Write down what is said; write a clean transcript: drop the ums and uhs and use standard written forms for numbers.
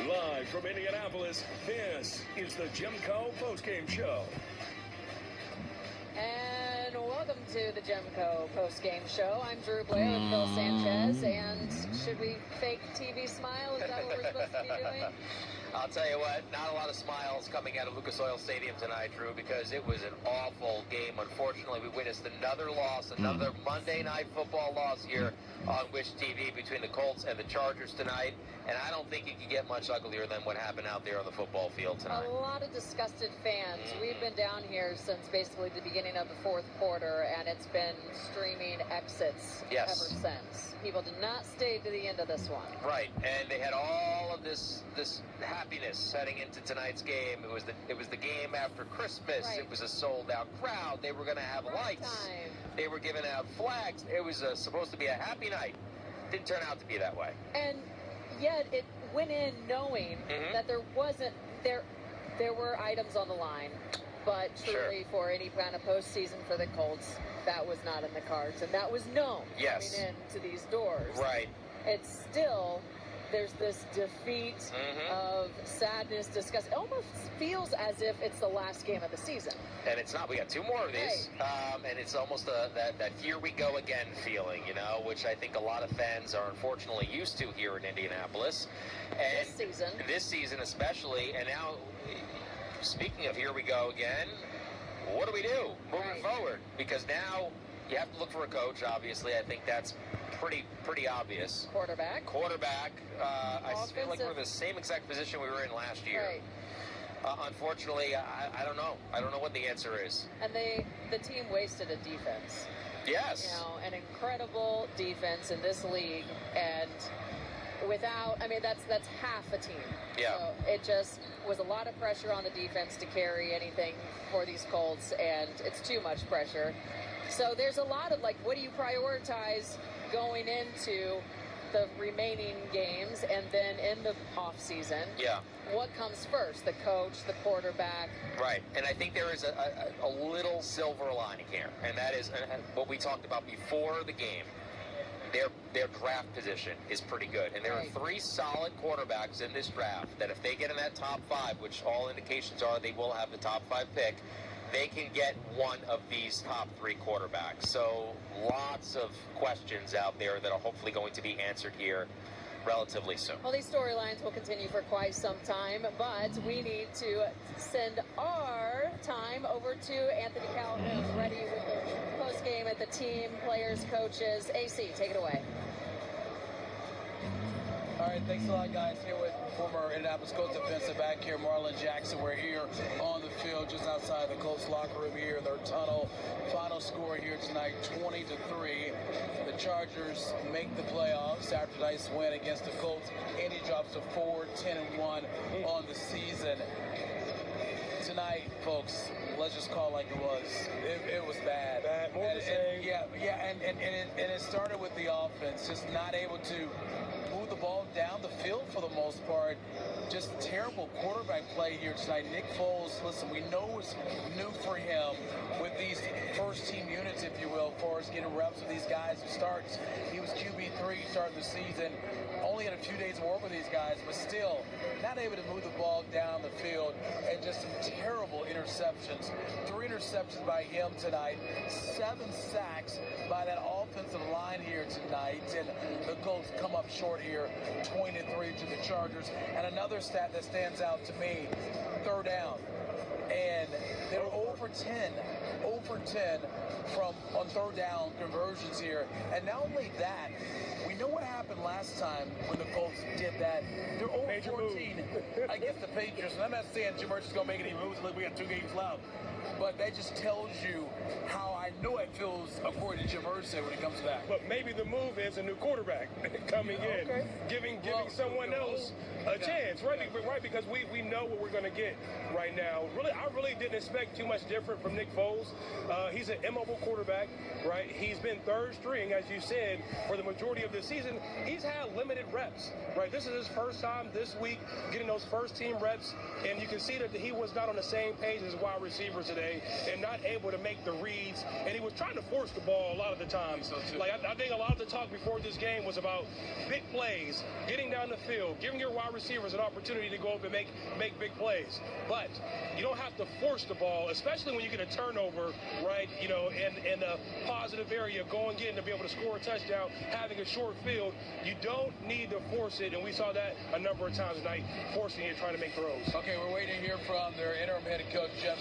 Live from Indianapolis, this is the Gemco Postgame Show. And welcome to the Gemco Postgame Show. I'm Drew Blair with Phil Sanchez. And should we fake TV smile? Is that what we're supposed to be doing? I'll tell you what, not a lot of smiles coming out of Lucas Oil Stadium tonight, Drew, because it was an awful game. Unfortunately, we witnessed another loss, another Monday Night Football loss here on Wish TV between the Colts and the Chargers tonight. And I don't think it could get much uglier than what happened out there on the football field tonight. A lot of disgusted fans. We've been down here since basically the beginning of the fourth quarter, and it's been streaming exits ever since. People did not stay to the end of this one. Right, and they had all of this happiness heading into tonight's game. It was the game after Christmas. Right. It was a sold-out crowd. They were going to have lights. They were giving out flags. It was supposed to be a happy night. Didn't turn out to be that way. And yet it went in knowing that there were items on the line, but truly for any kind of postseason for the Colts, that was not in the cards, and that was known coming into these doors. Right. It's still, there's this defeat of sadness, disgust. It almost feels as if it's the last game of the season. And it's not. We got two more of these. Right. And it's almost that here we go again feeling, you know, which I think a lot of fans are unfortunately used to here in Indianapolis. And this season especially. And now, speaking of here we go again, what do we do moving forward? Because now you have to look for a coach, obviously. I think that's pretty obvious. Quarterback. I feel like we're in the same exact position we were in last year. Right. Unfortunately, I don't know. I don't know what the answer is. And the team wasted a defense. Yes. You know, an incredible defense in this league, and without, I mean, that's half a team. Yeah. So it just was a lot of pressure on the defense to carry anything for these Colts, and it's too much pressure. So there's a lot of, like, what do you prioritize going into the remaining games and then in the off season? Yeah. What comes first? The coach, the quarterback? Right. And I think there is a little silver lining here, and that is what we talked about before the game. Their draft position is pretty good. And there are three solid quarterbacks in this draft that if they get in that top five, which all indications are they will have the top five pick, they can get one of these top three quarterbacks. So lots of questions out there that are hopefully going to be answered here relatively soon. Well, these storylines will continue for quite some time, but we need to send our time over to Anthony Calhoun, who's ready with the post-game at the team, players, coaches. AC, take it away. All right, thanks a lot, guys. Here with former Indianapolis Colts defensive back here, Marlon Jackson. We're here on the field just outside the Colts locker room here in their tunnel. Final score here tonight, 20-3. The Chargers make the playoffs after tonight's win against the Colts. Indy drops to 4-10-1 on the season. Tonight, folks, let's just call it like it was. It was bad. More the same. And it started with the offense, just not able to move the ball down the field for the most part. Just terrible quarterback play here tonight. Nick Foles, listen, we know it's new for him with these first-team units, if you will, as far as getting reps with these guys who starts. He was QB3 starting the season. Only had a few days of work with these guys, but still not able to move the ball down the field, and just some terrible interceptions. 3 interceptions by him tonight, 7 sacks by that offensive line here tonight, and the Colts come up short here, 20-3 to the Chargers. And another stat that stands out to me, third down. And they were over 10 from on third down conversions here. And not only that, we know what happened last time when the Colts did that. They're over 14 against the Patriots. And I'm not saying Jim Mercer's going to make any moves. Look, we got 2 games left. But that just tells you how I know it feels, according to Jim Mercer, when it comes to that. But maybe the move is a new quarterback coming in, giving someone else a chance, right? Because we know what we're going to get right now. Really, I really didn't expect too much different from Nick Foles. He's an immobile quarterback, right? He's been third string, as you said, for the majority of the season. He's had limited reps right? This is his first time this week getting those first-team reps, and you can see that he was not on the same page as wide receivers today and not able to make the reads, and he was trying to force the ball a lot of the times. Like, I think a lot of the talk before this game was about big plays, getting down the field, giving your wide receivers an opportunity to go up and make big plays. But you don't have to force the ball, especially when you get a turnover, right, you know, in a positive area, going in to be able to score a touchdown, having a short field. You don't need to force it, and we saw that a number of times tonight, forcing it, trying to make throws. Okay, we're waiting to hear from their interim head coach, Jeff